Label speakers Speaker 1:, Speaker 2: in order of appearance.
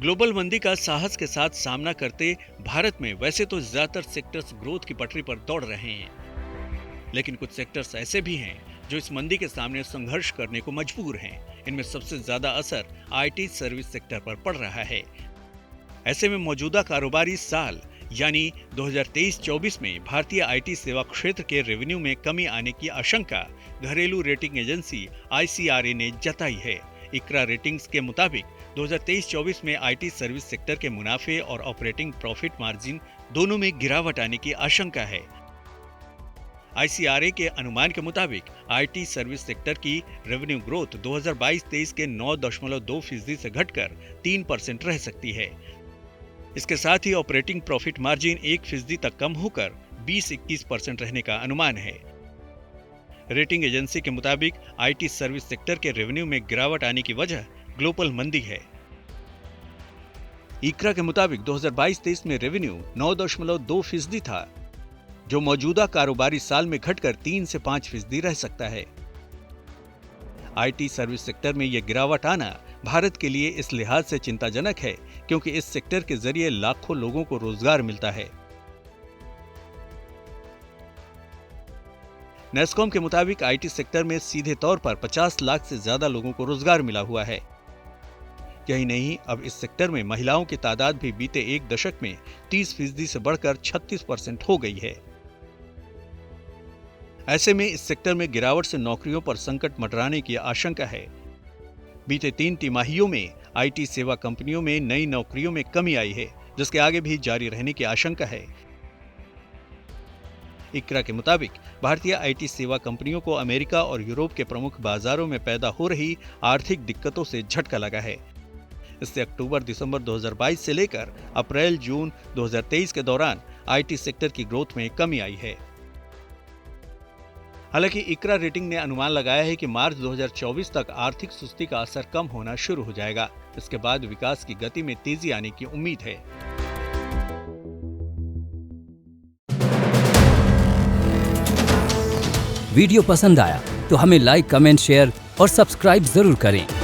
Speaker 1: Global मंदी का साहस के साथ सामना करते भारत में वैसे तो ज्यादातर सेक्टर्स ग्रोथ की पटरी पर दौड़ रहे हैं, लेकिन कुछ सेक्टर्स ऐसे भी हैं जो इस मंदी के सामने संघर्ष करने को मजबूर हैं। इनमें सबसे ज्यादा असर आईटी सर्विस सेक्टर पर पड़ रहा है। ऐसे में मौजूदा कारोबारी साल यानी 2023-24 में भारतीय आईटी सेवा क्षेत्र के रेवेन्यू में कमी आने की आशंका घरेलू रेटिंग एजेंसी ICRA ने जताई है। इक्रा रेटिंग्स के मुताबिक 2023-24 में आईटी सर्विस सेक्टर के मुनाफे और ऑपरेटिंग प्रॉफिट मार्जिन दोनों में गिरावट आने की आशंका है। ICRA के अनुमान के मुताबिक आईटी सर्विस सेक्टर की रेवेन्यू ग्रोथ 2022-23 के 9.2% से घटकर 3% रह सकती है। इसके साथ ही ऑपरेटिंग प्रॉफिट मार्जिन 1% तक कम होकर 20-21% रहने का अनुमान है। रेटिंग एजेंसी के मुताबिक आईटी सर्विस सेक्टर के रेवेन्यू में गिरावट आने की वजह ग्लोबल मंदी है। इक्रा के मुताबिक 2022-23 में रेवेन्यू 9.2% था, जो मौजूदा कारोबारी साल में घटकर 3 से 5% रह सकता है। आईटी सर्विस सेक्टर में यह गिरावट आना भारत के लिए इस लिहाज से चिंताजनक है क्योंकि इस सेक्टर के जरिए लाखों लोगों को रोजगार मिलता है। नेस्कॉम के मुताबिक आईटी सेक्टर में सीधे तौर पर 50 लाख से ज्यादा लोगों को रोजगार मिला हुआ है। यही नहीं, अब इस सेक्टर में महिलाओं की तादाद भी बीते एक दशक में 30% से बढ़कर 36% हो गई है। ऐसे में इस सेक्टर में गिरावट से नौकरियों पर संकट मंडराने की आशंका है। बीते 3 तिमाहियों में आईटी सेवा कंपनियों में नई नौकरियों में कमी आई है, जिसके आगे भी जारी रहने की आशंका है। इक्रा के मुताबिक भारतीय आईटी सेवा कंपनियों को अमेरिका और यूरोप के प्रमुख बाजारों में पैदा हो रही आर्थिक दिक्कतों से झटका लगा है। इससे अक्टूबर-दिसंबर 2022 से लेकर अप्रैल-जून 2023 के दौरान आईटी सेक्टर की ग्रोथ में कमी आई है। हालांकि इक्रा रेटिंग ने अनुमान लगाया है कि मार्च 2024 तक आर्थिक सुस्ती का असर कम होना शुरू हो जाएगा। इसके बाद विकास की गति में तेजी आने की उम्मीद है।
Speaker 2: वीडियो पसंद आया तो हमें लाइक, कमेंट, शेयर और सब्सक्राइब जरूर करें।